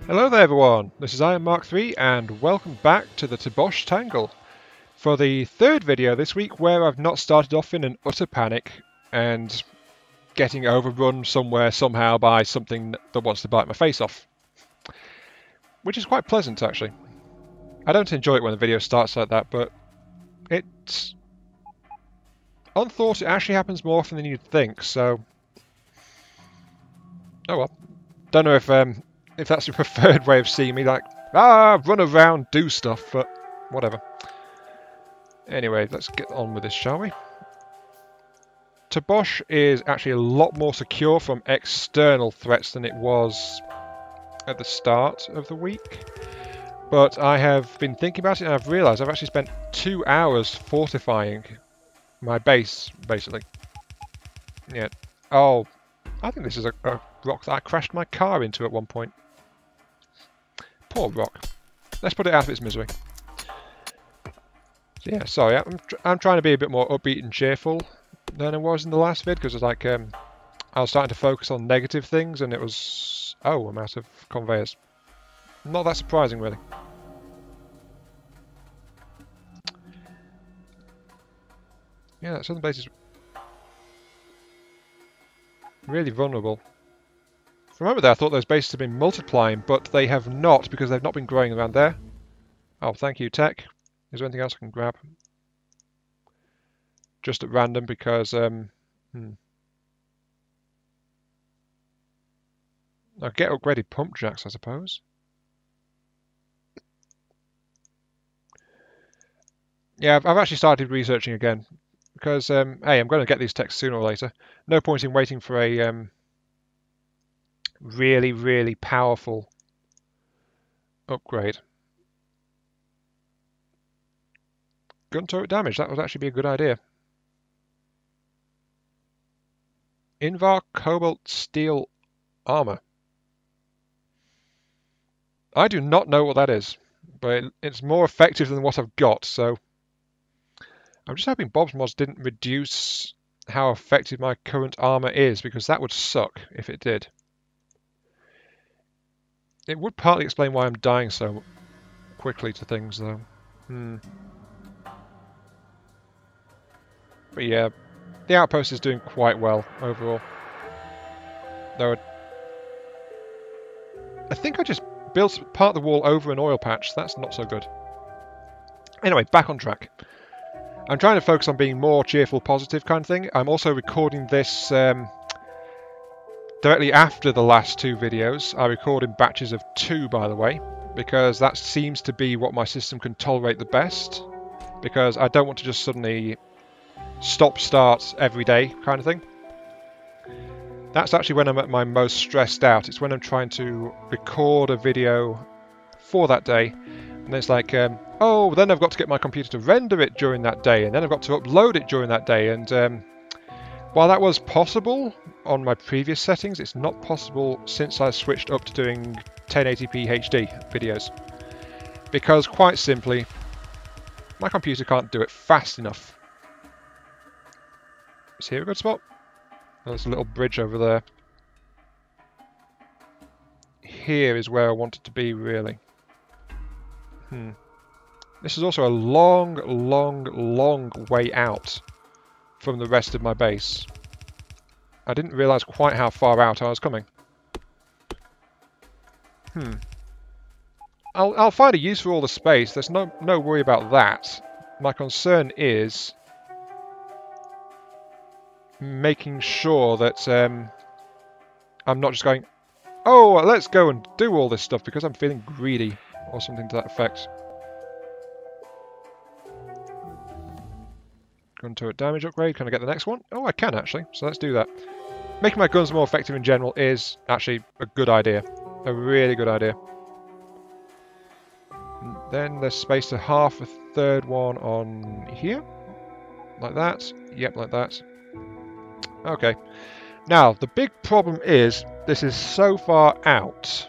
Hello there everyone, this is Iron Mark III and welcome back to the Tobosh Tangle for the third video this week where I've not started off in an utter panic and getting overrun somewhere somehow by something that wants to bite my face off. Which is quite pleasant actually. I don't enjoy it when the video starts like that, but it's on thought it actually happens more often than you'd think, so oh well. Don't know if that's your preferred way of seeing me, like, run around, do stuff, but whatever. Anyway, let's get on with this, shall we? Tobosh is actually a lot more secure from external threats than it was at the start of the week. But I have been thinking about it and I've realised I've actually spent 2 hours fortifying my base, basically. Yeah. Oh, I think this is a rock that I crashed my car into at one point. Poor rock. Let's put it out of its misery. So yeah, sorry, I'm trying to be a bit more upbeat and cheerful than I was in the last vid, because like I was starting to focus on negative things, and it was I'm out of conveyors. Not that surprising, really. Yeah, that southern base is really vulnerable. Remember there, I thought those bases had been multiplying, but they have not, because they've not been growing around there. Oh, thank you, tech. Is there anything else I can grab? Just at random, because I get upgraded pump jacks, I suppose. Yeah, I've actually started researching again, because hey, I'm going to get these techs sooner or later. No point in waiting for a really, really powerful upgrade. Gun turret damage, that would actually be a good idea. Invar Cobalt Steel Armor. I do not know what that is, but it's more effective than what I've got, so I'm just hoping Bob's mods didn't reduce how effective my current armor is, because that would suck if it did. It would partly explain why I'm dying so quickly to things, though. But yeah, the outpost is doing quite well overall. Though I think I just built part of the wall over an oil patch. That's not so good. Anyway, back on track. I'm trying to focus on being more cheerful, positive kind of thing. I'm also recording this directly after the last 2 videos. I record in batches of 2, by the way, because that seems to be what my system can tolerate the best. Because I don't want to just suddenly stop-start every day kind of thing. That's actually when I'm at my most stressed out. It's when I'm trying to record a video for that day, and it's like, oh, then I've got to get my computer to render it during that day, and then I've got to upload it during that day, and while that was possible on my previous settings, it's not possible since I switched up to doing 1080p HD videos. Because, quite simply, my computer can't do it fast enough. Is here a good spot? There's a little bridge over there. Here is where I want it to be, really. This is also a long, long, long way out from the rest of my base. I didn't realise quite how far out I was coming. I'll find a use for all the space. There's no worry about that. My concern is making sure that I'm not just going, oh, let's go and do all this stuff because I'm feeling greedy or something to that effect. Gun turret damage upgrade. Can I get the next one? Oh, I can actually. So let's do that. Making my guns more effective in general is actually a good idea. A really good idea. And then there's space to half a third one on here. Like that. Yep, like that. Okay. Now, the big problem is this is so far out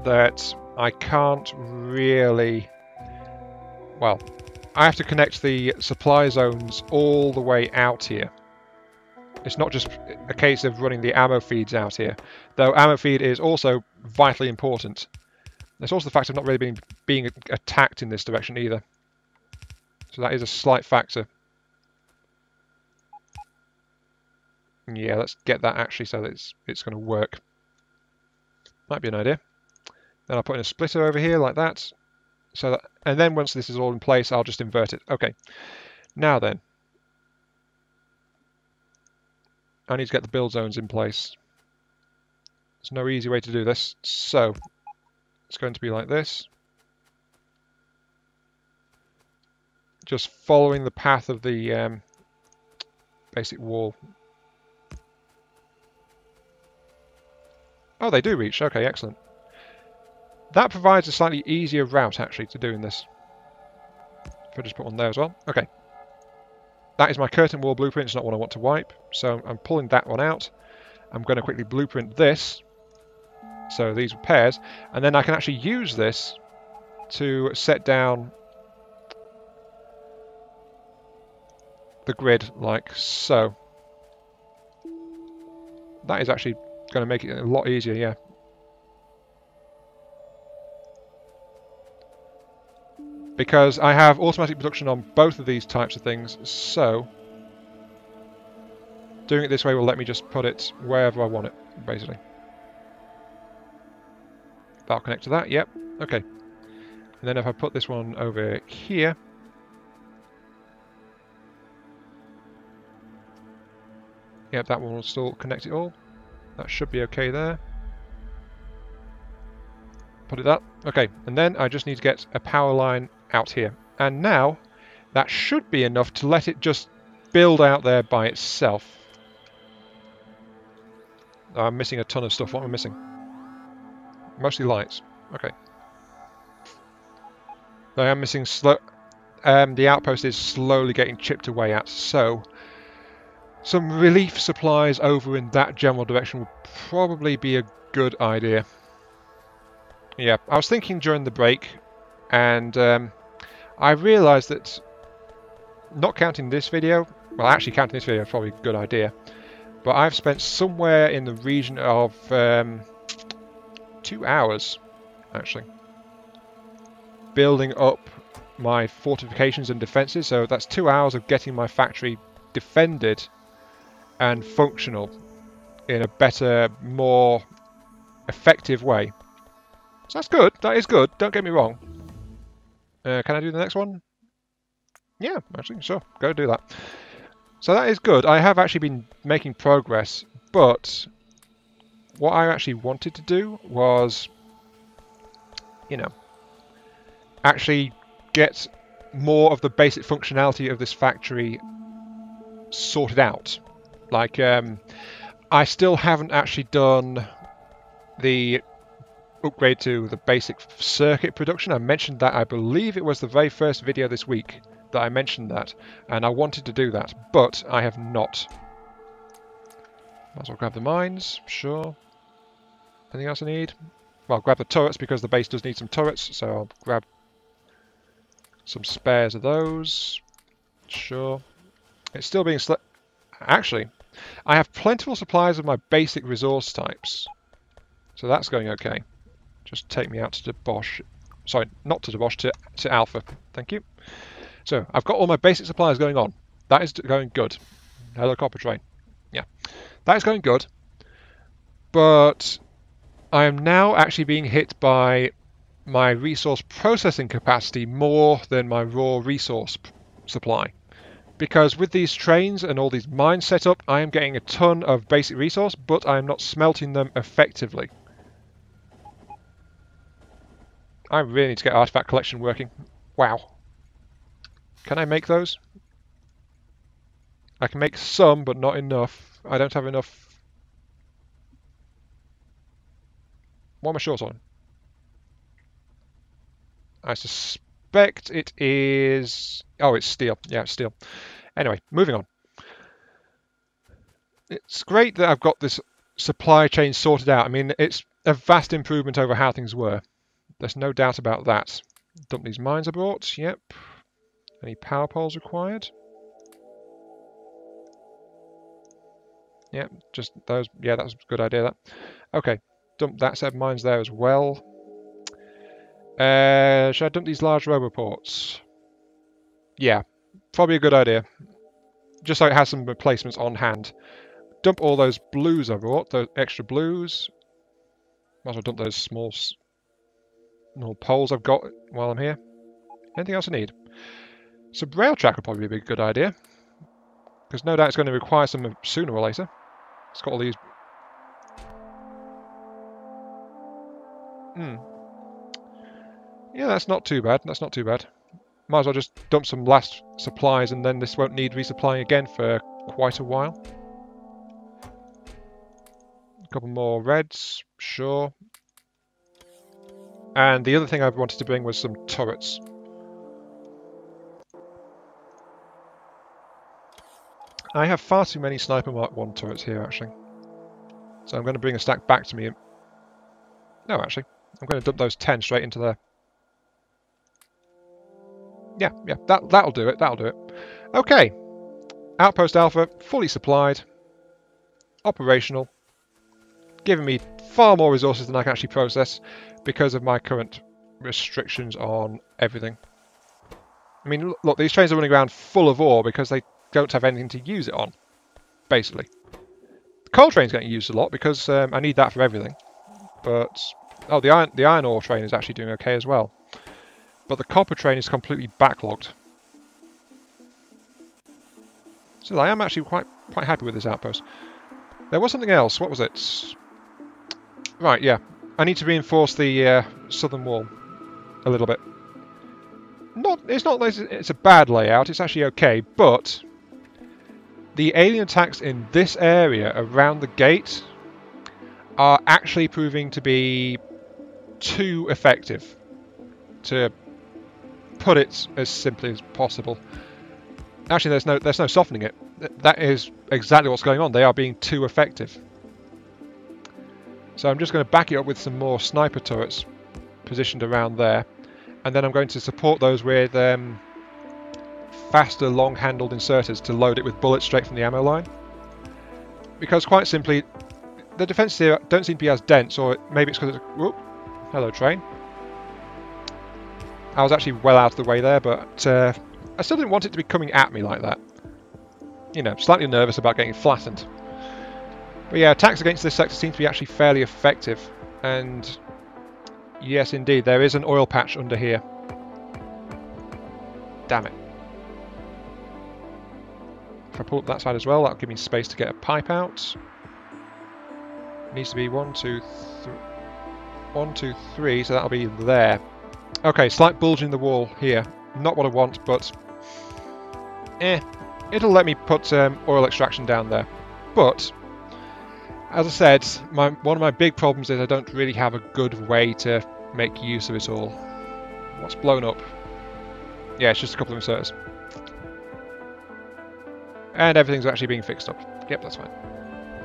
that I can't really... Well, I have to connect the supply zones all the way out here. It's not just a case of running the ammo feeds out here, though ammo feed is also vitally important. There's also the fact of not really being attacked in this direction either. So that is a slight factor. Yeah, let's get that actually so that it's going to work. Might be an idea. Then I'll put in a splitter over here like that. So that, and then once this is all in place, I'll just invert it. Okay. Now then, I need to get the build zones in place. There's no easy way to do this. So it's going to be like this. Just following the path of the basic wall. Oh, they do reach. Okay, excellent. That provides a slightly easier route, actually, to doing this. If I just put one there as well. Okay. That is my curtain wall blueprint. It's not what I want to wipe. So I'm pulling that one out. I'm going to quickly blueprint this. So these are pairs. And then I can actually use this to set down the grid like so. That is actually going to make it a lot easier, yeah. Because I have automatic production on both of these types of things, so doing it this way will let me just put it wherever I want it, basically. That'll connect to that, yep, okay. And then if I put this one over here, yep, that one will still connect it all. That should be okay there. Put it up. Okay, and then I just need to get a power line out here. And now, that should be enough to let it just build out there by itself. Oh, I'm missing a ton of stuff. What am I missing? Mostly lights. Okay. I am missing slow... the outpost is slowly getting chipped away at, so... some relief supplies over in that general direction would probably be a good idea. Yeah, I was thinking during the break, and I realised that, not counting this video, well actually counting this video is probably a good idea, but I've spent somewhere in the region of 2 hours, actually, building up my fortifications and defences, so that's 2 hours of getting my factory defended and functional in a better, more effective way. So that's good, that is good, don't get me wrong. Can I do the next one? Yeah, actually, sure, go do that. So that is good, I have actually been making progress, but what I actually wanted to do was, you know, actually get more of the basic functionality of this factory sorted out. Like, I still haven't actually done the upgrade to the basic circuit production. I mentioned that, I believe it was the very first video this week that I mentioned that, and I wanted to do that, but I have not. Might as well grab the mines, sure. Anything else I need? Well, I'll grab the turrets because the base does need some turrets, so I'll grab some spares of those. Sure. It's still being actually, I have plentiful supplies of my basic resource types, so that's going okay. Just take me out to Bosch. Sorry, not to Bosch, to Alpha. Thank you. So, I've got all my basic supplies going on. That is going good. Hello, copper train. Yeah. That is going good. But I am now actually being hit by my resource processing capacity more than my raw resource supply. Because with these trains and all these mines set up, I am getting a ton of basic resource, but I am not smelting them effectively. I really need to get artifact collection working. Wow. Can I make those? I can make some, but not enough. I don't have enough. What am I short on? I suspect it is... Oh, it's steel. Yeah, it's steel. Anyway, moving on. It's great that I've got this supply chain sorted out. I mean, it's a vast improvement over how things were. There's no doubt about that. Dump these mines I brought. Yep. Any power poles required? Yep, just those. Yeah, that was a good idea, that. Okay, dump that set of mines there as well. Should I dump these large roboports? Yeah, probably a good idea. Just so it has some replacements on hand. Dump all those blues I brought, those extra blues. Might as well dump those small poles I've got while I'm here. Anything else I need? So rail track would probably be a good idea. Because no doubt it's going to require some sooner or later. It's got all these... Yeah, that's not too bad. That's not too bad. Might as well just dump some last supplies and then this won't need resupplying again for quite a while. A couple more reds, sure. And the other thing I wanted to bring was some turrets. I have far too many Sniper Mark 1 turrets here, actually. So I'm going to bring a stack back to me. No, actually. I'm going to dump those 10 straight into there. Yeah, that'll do it, that'll do it. Okay. Outpost Alpha, fully supplied. Operational. Giving me far more resources than I can actually process because of my current restrictions on everything. I mean, look, these trains are running around full of ore because they don't have anything to use it on, basically. The coal train's getting used a lot because I need that for everything. But, oh, the iron ore train is actually doing okay as well. But the copper train is completely backlogged. So I am actually quite happy with this outpost. There was something else. What was it? Right, yeah. I need to reinforce the southern wall a little bit. It's not like it's a bad layout. It's actually okay, but the alien attacks in this area around the gate are actually proving to be too effective, to put it as simply as possible. Actually, there's no softening it. That is exactly what's going on. They are being too effective. So I'm just going to back it up with some more sniper turrets positioned around there, and then I'm going to support those with faster long-handled inserters to load it with bullets straight from the ammo line. Because quite simply, the defences here don't seem to be as dense, or maybe it's because it's... Whoop, hello train. I was actually well out of the way there, but I still didn't want it to be coming at me like that. You know, slightly nervous about getting flattened. But yeah, attacks against this sector seem to be actually fairly effective. And yes, indeed, there is an oil patch under here. Damn it. If I pull up that side as well, that'll give me space to get a pipe out. Needs to be 1, 2, 3, so that'll be there. Okay, slight bulge in the wall here. Not what I want, but it'll let me put oil extraction down there. But as I said, one of my big problems is I don't really have a good way to make use of it all. What's blown up? Yeah, it's just a couple of inserters. And everything's actually being fixed up. Yep, that's fine.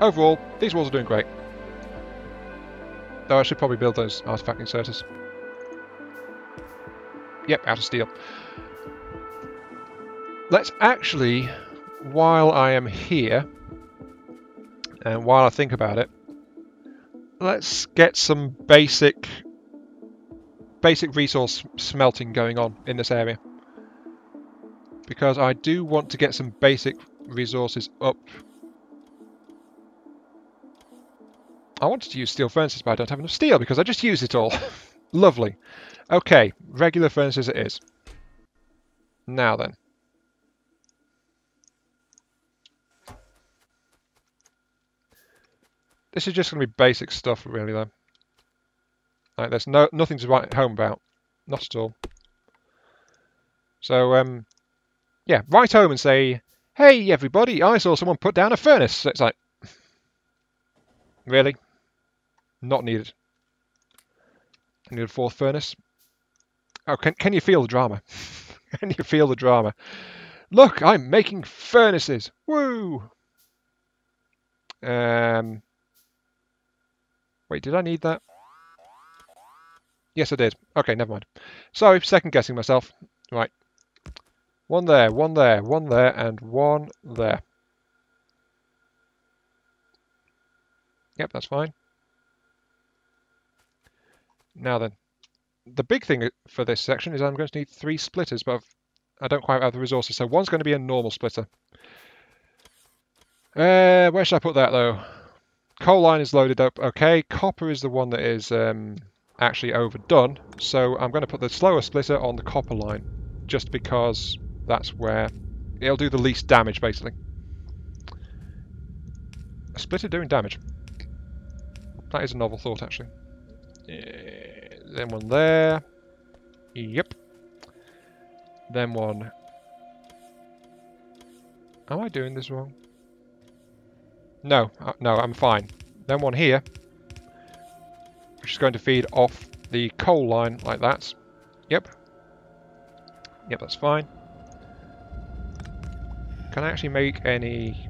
Overall, these walls are doing great. Though I should probably build those artifact inserters. Yep, out of steel. Let's actually, while I am here, and while I think about it, let's get some basic resource smelting going on in this area. Because I do want to get some basic resources up. I wanted to use steel furnaces, but I don't have enough steel because I just used it all. Lovely. Okay, regular furnaces it is. Now then. This is just going to be basic stuff, really, though. Like, there's nothing to write home about. Not at all. So, yeah, write home and say, hey, everybody, I saw someone put down a furnace. So it's like, really? Not needed. I need a fourth furnace. Oh, can you feel the drama? Can you feel the drama? Look, I'm making furnaces. Woo! Wait, did I need that? Yes, I did. Okay, never mind. Sorry, second guessing myself. Right. One there, one there, one there, and one there. Yep, that's fine. Now then, the big thing for this section is I'm going to need 3 splitters, but I don't quite have the resources, so one's going to be a normal splitter. Where should I put that, though? Coal line is loaded up. Okay, copper is the one that is actually overdone, so I'm going to put the slower splitter on the copper line, just because that's where it'll do the least damage, basically. A splitter doing damage. That is a novel thought, actually. Then one there. Yep. Then one. Am I doing this wrong? No, no, I'm fine. Then one here, which is going to feed off the coal line like that. Yep. Yep, that's fine. Can I actually make any...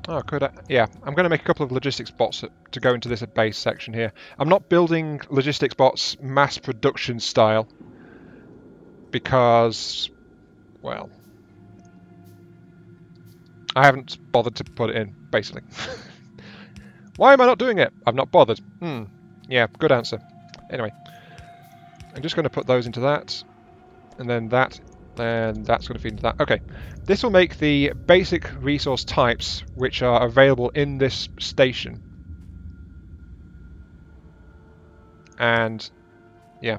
Oh, could I? Yeah, I'm going to make a couple of logistics bots to go into this base section here. I'm not building logistics bots mass production style because, well, I haven't bothered to put it in, basically. Why am I not doing it? I've not bothered. Yeah, good answer. Anyway, I'm just going to put those into that, and then that, and that's going to feed into that. Okay, this will make the basic resource types which are available in this station. And, yeah.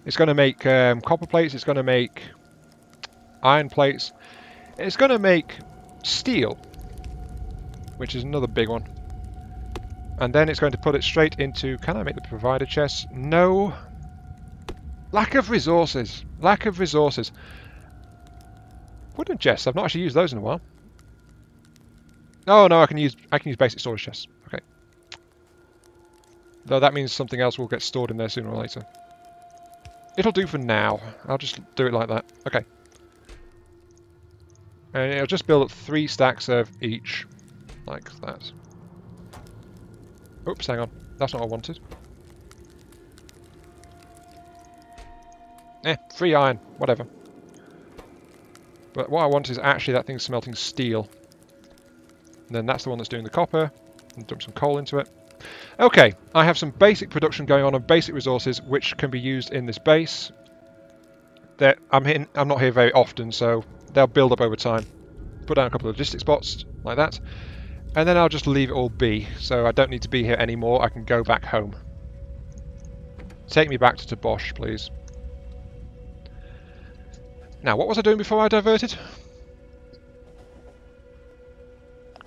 It's going to make copper plates, it's going to make iron plates, it's going to make steel, which is another big one. And then it's going to put it straight into... Can I make the provider chests? No. Lack of resources. Lack of resources. Wooden chests. I've not actually used those in a while. Oh no, I can use basic storage chests. Okay. Though that means something else will get stored in there sooner or later. It'll do for now. I'll just do it like that. Okay. And it'll just build up 3 stacks of each. Like that. Oops, hang on. That's not what I wanted. Free iron. Whatever. But what I want is actually that thing smelting steel. And then that's the one that's doing the copper. And dump some coal into it. Okay, I have some basic production going on of basic resources which can be used in this base. I'm not here very often, so they'll build up over time. Put down a couple of logistics spots, like that. And then I'll just leave it all be, so I don't need to be here anymore. I can go back home. Take me back to Bosch, please. Now, what was I doing before I diverted?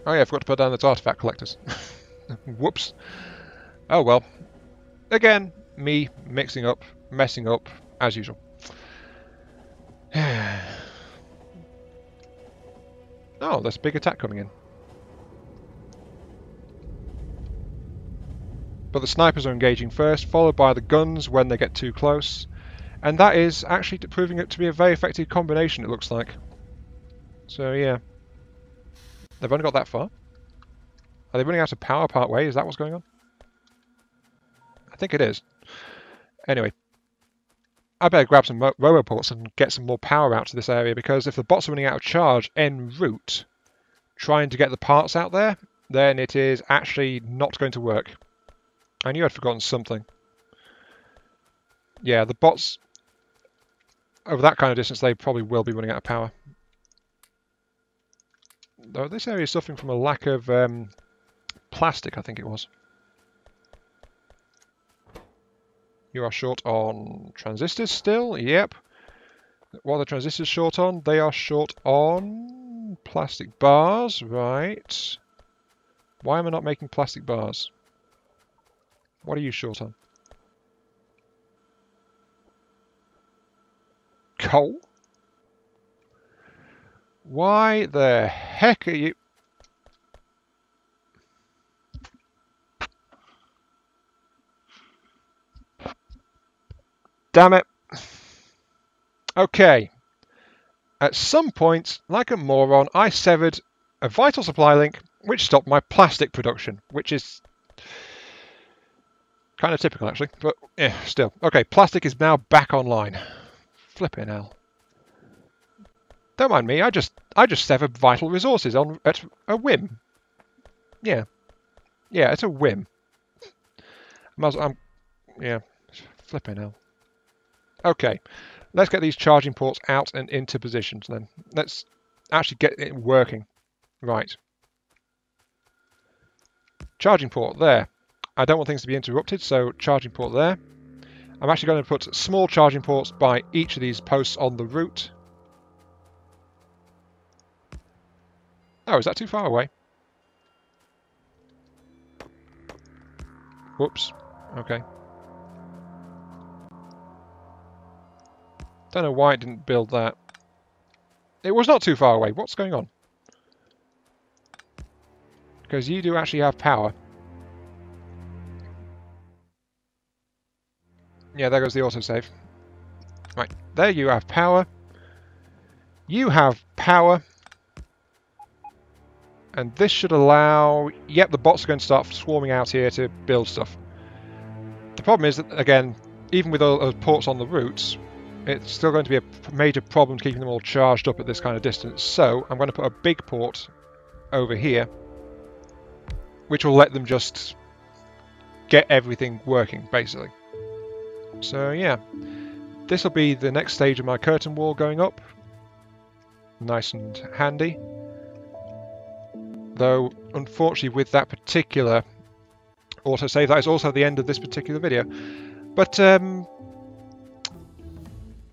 Oh yeah, I forgot to put down those artifact collectors. Whoops. Oh well. Again, me mixing up, messing up, as usual. Oh, there's a big attack coming in. But the snipers are engaging first, followed by the guns when they get too close. And that is actually proving it to be a very effective combination, it looks like. So yeah. They've only got that far. Are they running out of power part way? Is that what's going on? I think it is. Anyway. I better grab some roboports and get some more power out to this area, because if the bots are running out of charge en route, trying to get the parts out there, then it is actually not going to work. I knew I'd forgotten something. Yeah, the bots, over that kind of distance, they probably will be running out of power. Though this area is suffering from a lack of plastic, I think it was. You are short on transistors still? Yep. What are the transistors short on? They are short on plastic bars, right. Why am I not making plastic bars? What are you short on? Coal? Why the heck are you... Damn it. Okay. At some point, like a moron, I severed a vital supply link which stopped my plastic production, which is kind of typical actually, but yeah, still. Okay, plastic is now back online. Flipping hell. Don't mind me, I just severed vital resources at a whim. Yeah. Yeah, it's a whim. Yeah, flipping hell. Okay, let's get these charging ports out and into positions then. Let's actually get it working. Right. Charging port there. I don't want things to be interrupted, so charging port there. I'm actually going to put small charging ports by each of these posts on the route. Oh, is that too far away? Whoops. Okay. Don't know why it didn't build that. It was not too far away. What's going on? Because you do actually have power. Yeah, there goes the autosave. Right, there you have power. You have power. And this should allow... Yep, the bots are going to start swarming out here to build stuff. The problem is that, again, even with all those ports on the routes, it's still going to be a major problem keeping them all charged up at this kind of distance. So I'm going to put a big port over here, which will let them just get everything working, basically. So yeah, this will be the next stage of my curtain wall going up. Nice and handy. Though, unfortunately, with that particular autosave, that is also the end of this particular video. But, can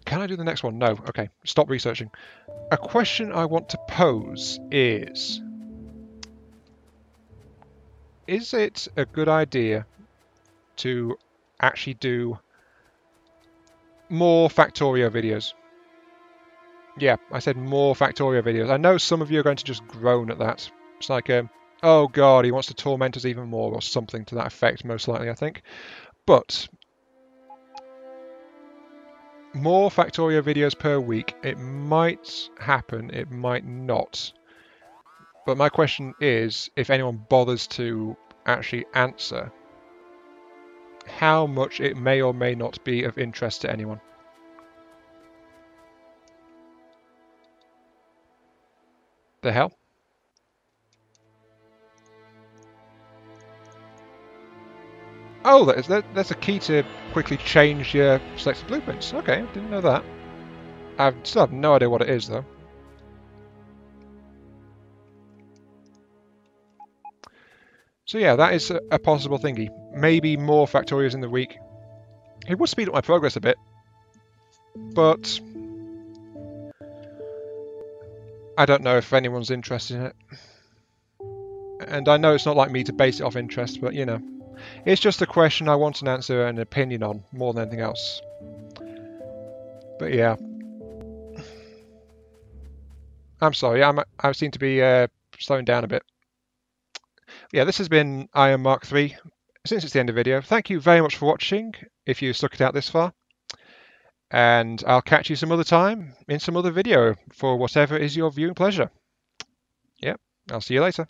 I do the next one? No. Okay, stop researching. A question I want to pose is it a good idea to actually do more Factorio videos? Yeah, I said more Factorio videos. I know some of you are going to just groan at that. It's like, oh god, he wants to torment us even more, or something to that effect, most likely, I think. But more Factorio videos per week, it might happen, it might not. But my question is, if anyone bothers to actually answer, how much it may or may not be of interest to anyone. The hell? Oh, that's a key to quickly change your selected blueprints. Okay, didn't know that. I still have no idea what it is, though. So yeah, that is a possible thingy. Maybe more Factorios in the week. It would speed up my progress a bit, but I don't know if anyone's interested in it. And I know it's not like me to base it off interest, but you know. It's just a question I want an answer and an opinion on, more than anything else. But yeah. I'm sorry, I seem to be slowing down a bit. Yeah, this has been Iron Mark III. Since it's the end of the video, thank you very much for watching, if you stuck it out this far. And I'll catch you some other time, in some other video, for whatever is your viewing pleasure. Yep, I'll see you later.